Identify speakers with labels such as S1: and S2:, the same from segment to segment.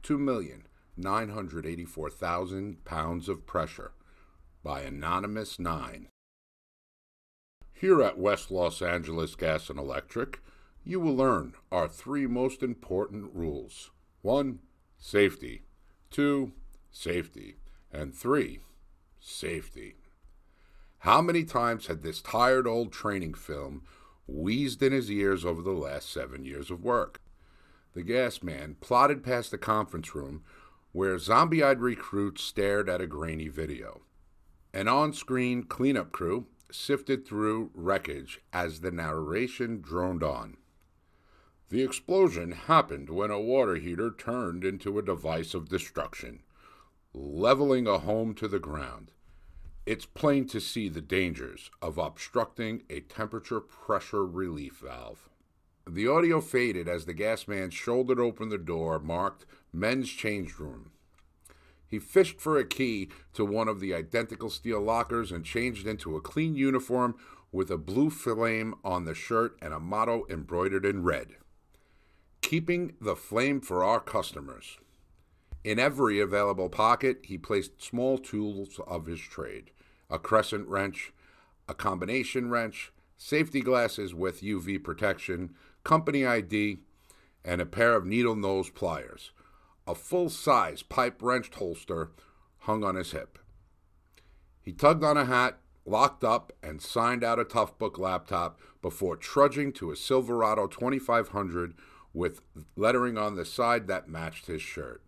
S1: 2,984,000 pounds of pressure by Anonymous 9. Here at West Los Angeles Gas and Electric, you will learn our 3 most important rules. 1. Safety. 2. Safety. And 3. Safety. How many times had this tired old training film wheezed in his ears over the last 7 years of work? The gas man plodded past the conference room where zombie-eyed recruits stared at a grainy video. An on-screen cleanup crew sifted through wreckage as the narration droned on. The explosion happened when a water heater turned into a device of destruction, leveling a home to the ground. It's plain to see the dangers of obstructing a temperature pressure relief valve. The audio faded as the gas man shouldered open the door marked Men's Change Room. He fished for a key to one of the identical steel lockers and changed into a clean uniform with a blue flame on the shirt and a motto embroidered in red. Keeping the flame for our customers. In every available pocket, he placed small tools of his trade: a crescent wrench, a combination wrench, safety glasses with UV protection, company ID, and a pair of needle-nose pliers. A full-size pipe-wrenched holster hung on his hip. He tugged on a hat, locked up, and signed out a Toughbook laptop before trudging to a Silverado 2500 with lettering on the side that matched his shirt.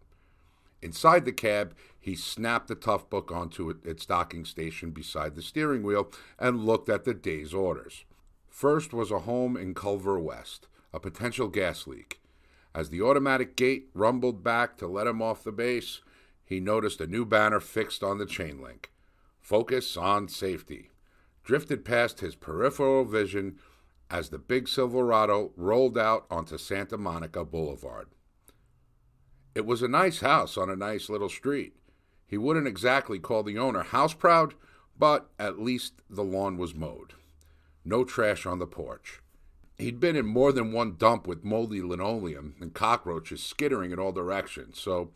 S1: Inside the cab, he snapped the Toughbook onto its docking station beside the steering wheel and looked at the day's orders. First was a home in Culver West, a potential gas leak. As the automatic gate rumbled back to let him off the base, he noticed a new banner fixed on the chain link. Focus on safety. Drifted past his peripheral vision as the big Silverado rolled out onto Santa Monica Boulevard. It was a nice house on a nice little street. He wouldn't exactly call the owner house proud, but at least the lawn was mowed. No trash on the porch. He'd been in more than one dump with moldy linoleum and cockroaches skittering in all directions, so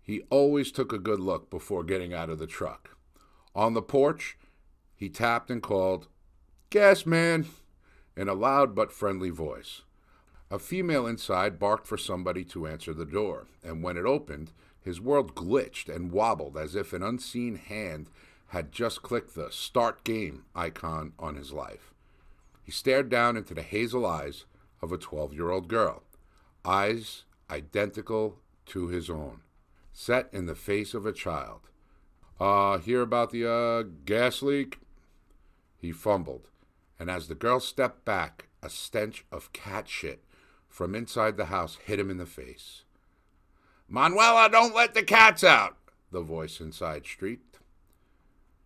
S1: he always took a good look before getting out of the truck. On the porch, he tapped and called, "Gas man," in a loud but friendly voice. A female inside barked for somebody to answer the door, and when it opened, his world glitched and wobbled as if an unseen hand had just clicked the "Start Game" icon on his life. He stared down into the hazel eyes of a 12-year-old girl, eyes identical to his own, set in the face of a child. Hear about the gas leak?" He fumbled, and as the girl stepped back, a stench of cat shit from inside the house hit him in the face. "Manuela, don't let the cats out," the voice inside shrieked.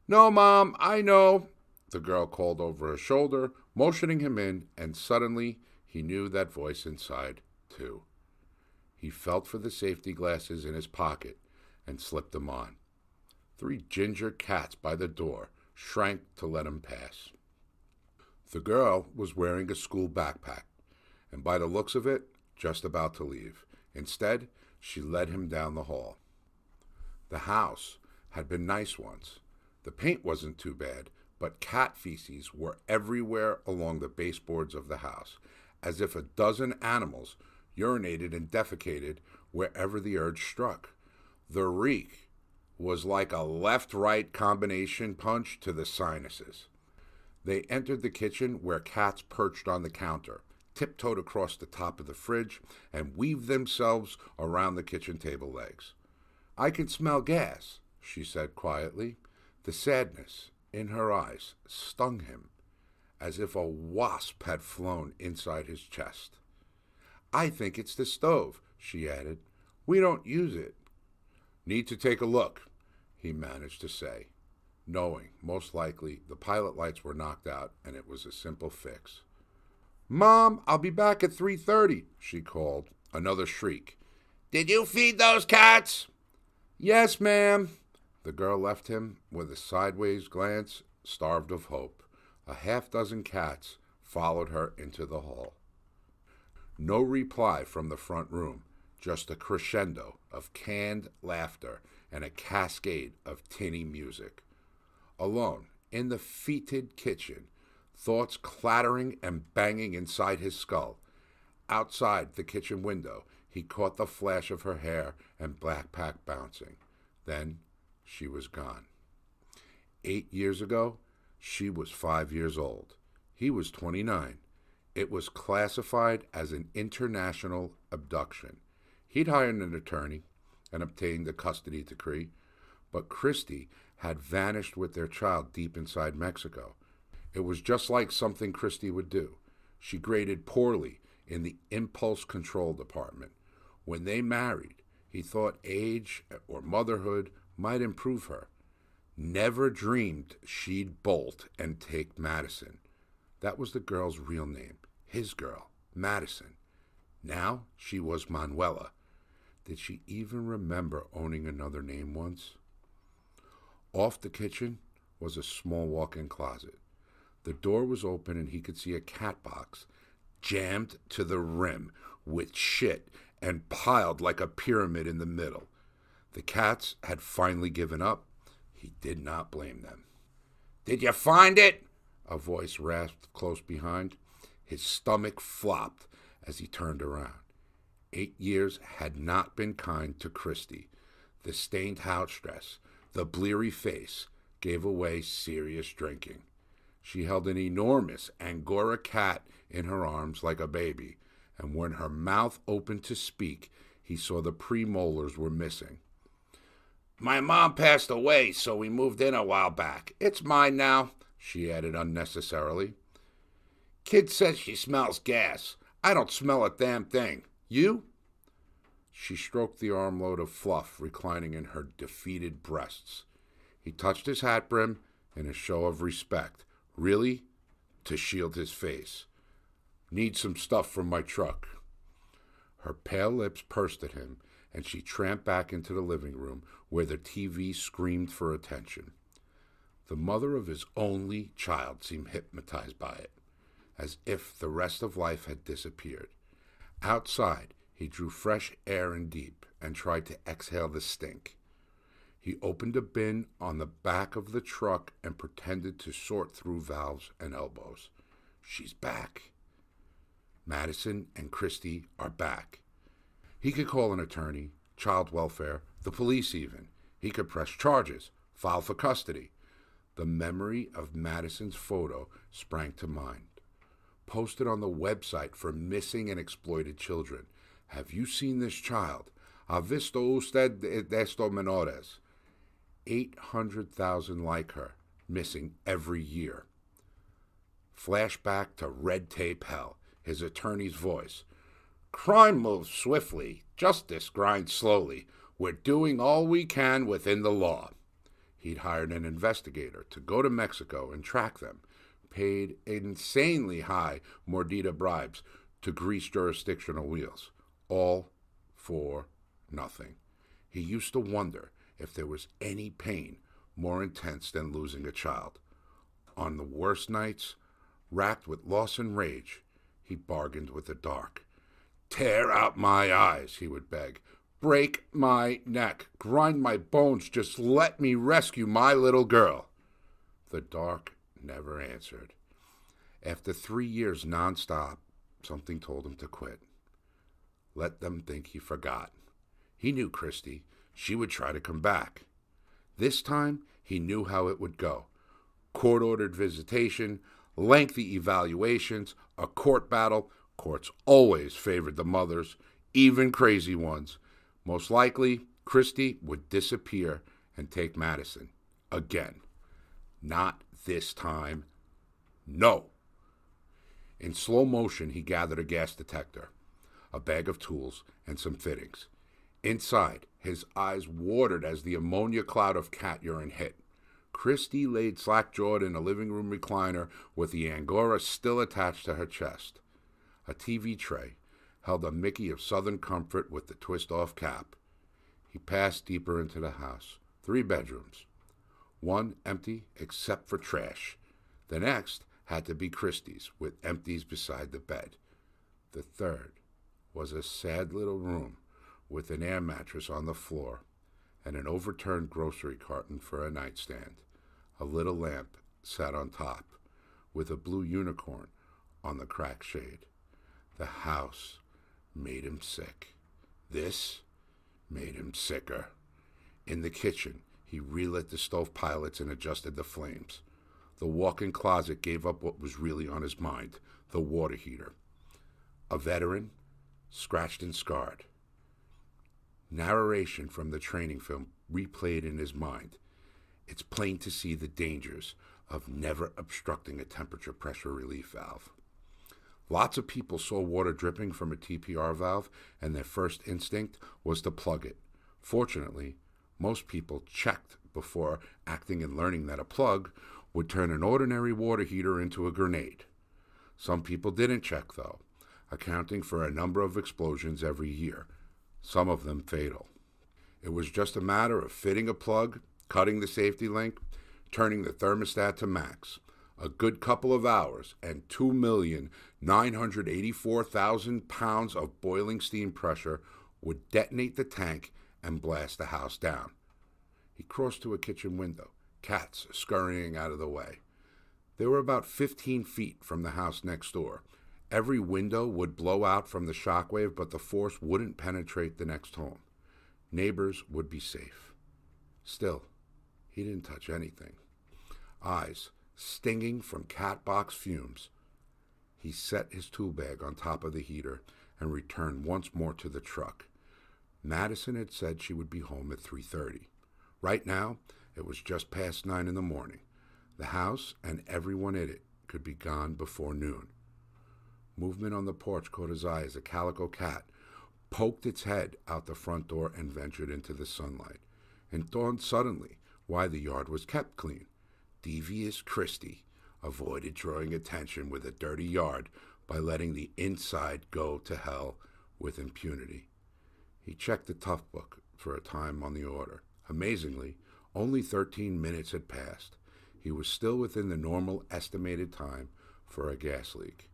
S1: "No, Mom, I know," the girl called over her shoulder, motioning him in, and suddenly he knew that voice inside, too. He felt for the safety glasses in his pocket and slipped them on. 3 ginger cats by the door shrank to let him pass. The girl was wearing a school backpack, and by the looks of it, just about to leave. Instead, she led him down the hall. The house had been nice once. The paint wasn't too bad, but cat feces were everywhere along the baseboards of the house, as if a dozen animals urinated and defecated wherever the urge struck. The reek was like a left-right combination punch to the sinuses. They entered the kitchen where cats perched on the counter, tiptoed across the top of the fridge, and weaved themselves around the kitchen table legs. "I can smell gas," she said quietly. The sadness in her eyes stung him, as if a wasp had flown inside his chest. "I think it's the stove," she added. "We don't use it." "Need to take a look," he managed to say, knowing most likely the pilot lights were knocked out and it was a simple fix. "Mom, I'll be back at 3:30, she called. Another shriek. "Did you feed those cats?" "Yes, ma'am." The girl left him with a sideways glance, starved of hope. A half-dozen cats followed her into the hall. No reply from the front room, just a crescendo of canned laughter and a cascade of tinny music. Alone, in the fetid kitchen, thoughts clattering and banging inside his skull. Outside the kitchen window, he caught the flash of her hair and backpack bouncing. Then she was gone. 8 years ago, she was 5 years old. He was 29. It was classified as an international abduction. He'd hired an attorney and obtained a custody decree, but Christy had vanished with their child deep inside Mexico. It was just like something Christy would do. She graded poorly in the impulse control department. When they married, he thought age or motherhood might improve her. Never dreamed she'd bolt and take Madison. That was the girl's real name, his girl, Madison. Now she was Manuela. Did she even remember owning another name once? Off the kitchen was a small walk-in closet. The door was open and he could see a cat box jammed to the rim with shit and piled like a pyramid in the middle. The cats had finally given up. He did not blame them. "Did you find it?" a voice rasped close behind. His stomach flopped as he turned around. 8 years had not been kind to Christy. The stained house dress, the bleary face, gave away serious drinking. She held an enormous Angora cat in her arms like a baby, and when her mouth opened to speak, he saw the premolars were missing. "My mom passed away, so we moved in a while back. It's mine now," she added unnecessarily. "Kid says she smells gas. I don't smell a damn thing. You?" She stroked the armload of fluff reclining in her defeated breasts. He touched his hat brim in a show of respect, really to shield his face. "Need some stuff from my truck." Her pale lips pursed at him, and she tramped back into the living room where the TV screamed for attention. The mother of his only child seemed hypnotized by it, as if the rest of life had disappeared. Outside, he drew fresh air in deep and tried to exhale the stink. He opened a bin on the back of the truck and pretended to sort through valves and elbows. She's back. Madison and Christy are back. He could call an attorney, child welfare, the police even. He could press charges, file for custody. The memory of Madison's photo sprang to mind. Posted on the website for missing and exploited children. "Have you seen this child? ¿Ha visto usted estos menores?" 800,000 like her, missing every year. Flashback to red tape hell, his attorney's voice. "Crime moves swiftly, justice grinds slowly. We're doing all we can within the law." He'd hired an investigator to go to Mexico and track them, paid insanely high mordida bribes to grease jurisdictional wheels, all for nothing. He used to wonder if there was any pain more intense than losing a child. On the worst nights, racked with loss and rage, he bargained with the dark. "Tear out my eyes," he would beg. "Break my neck, grind my bones, just let me rescue my little girl." The dark never answered. After 3 years nonstop, something told him to quit. Let them think he forgot. He knew Christy. She would try to come back. This time, he knew how it would go. Court-ordered visitation, lengthy evaluations, a court battle. Courts always favored the mothers, even crazy ones. Most likely, Christy would disappear and take Madison. Again. Not this time. No. In slow motion, he gathered a gas detector, a bag of tools, and some fittings. Inside, his eyes watered as the ammonia cloud of cat urine hit. Christy laid slack-jawed in a living room recliner with the Angora still attached to her chest. A TV tray held a Mickey of Southern Comfort with the twist-off cap. He passed deeper into the house. 3 bedrooms. One empty except for trash. The next had to be Christy's, with empties beside the bed. The third was a sad little room with an air mattress on the floor and an overturned grocery carton for a nightstand. A little lamp sat on top, with a blue unicorn on the cracked shade. The house made him sick. This made him sicker. In the kitchen, he relit the stove pilots and adjusted the flames. The walk-in closet gave up what was really on his mind, the water heater. A veteran, scratched and scarred. Narration from the training film replayed in his mind. It's plain to see the dangers of never obstructing a temperature pressure relief valve. Lots of people saw water dripping from a TPR valve, and their first instinct was to plug it. Fortunately, most people checked before acting and learning that a plug would turn an ordinary water heater into a grenade. Some people didn't check, though, accounting for a number of explosions every year, some of them fatal. It was just a matter of fitting a plug, cutting the safety link, turning the thermostat to max. A good couple of hours, and 2,984,000 pounds of boiling steam pressure would detonate the tank and blast the house down. He crossed to a kitchen window, cats scurrying out of the way. They were about 15 feet from the house next door. Every window would blow out from the shockwave, but the force wouldn't penetrate the next home. Neighbors would be safe. Still, he didn't touch anything. Eyes stinging from cat box fumes. He set his tool bag on top of the heater and returned once more to the truck. Madison had said she would be home at 3:30. Right now, it was just past 9 in the morning. The house and everyone in it could be gone before noon. Movement on the porch caught his eye as a calico cat poked its head out the front door and ventured into the sunlight. It dawned suddenly why the yard was kept clean. Devious Christie avoided drawing attention with a dirty yard by letting the inside go to hell with impunity. He checked the tough book for a time on the order. Amazingly, only 13 minutes had passed. He was still within the normal estimated time for a gas leak.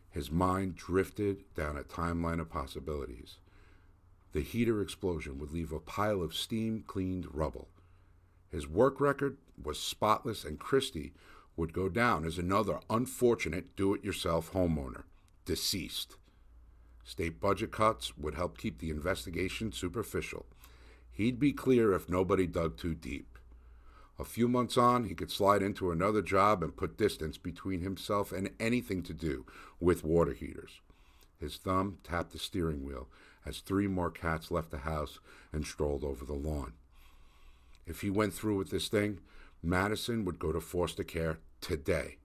S1: His mind drifted down a timeline of possibilities. The heater explosion would leave a pile of steam-cleaned rubble. His work record was spotless, and Christie would go down as another unfortunate do-it-yourself homeowner, deceased. State budget cuts would help keep the investigation superficial. He'd be clear if nobody dug too deep. A few months on, he could slide into another job and put distance between himself and anything to do with water heaters. His thumb tapped the steering wheel as 3 more cats left the house and strolled over the lawn. If he went through with this thing, Madison would go to foster care today.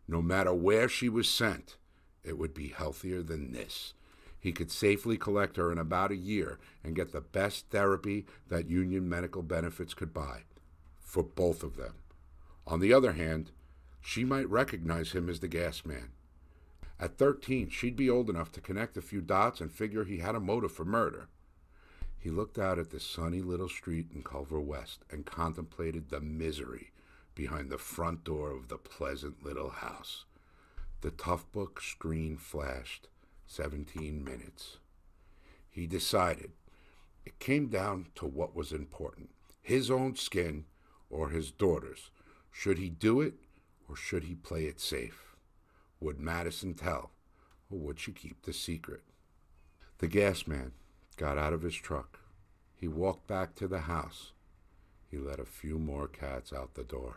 S1: No matter where she was sent, it would be healthier than this. He could safely collect her in about a year and get the best therapy that union medical benefits could buy, for both of them. On the other hand, she might recognize him as the gas man. At 13, she'd be old enough to connect a few dots and figure he had a motive for murder. He looked out at the sunny little street in Culver West and contemplated the misery behind the front door of the pleasant little house. The tough book screen flashed 17 minutes. He decided it came down to what was important, his own skin or his daughter's. Should he do it, or should he play it safe? Would Madison tell, or would she keep the secret? The gas man got out of his truck. He walked back to the house. He let a few more cats out the door.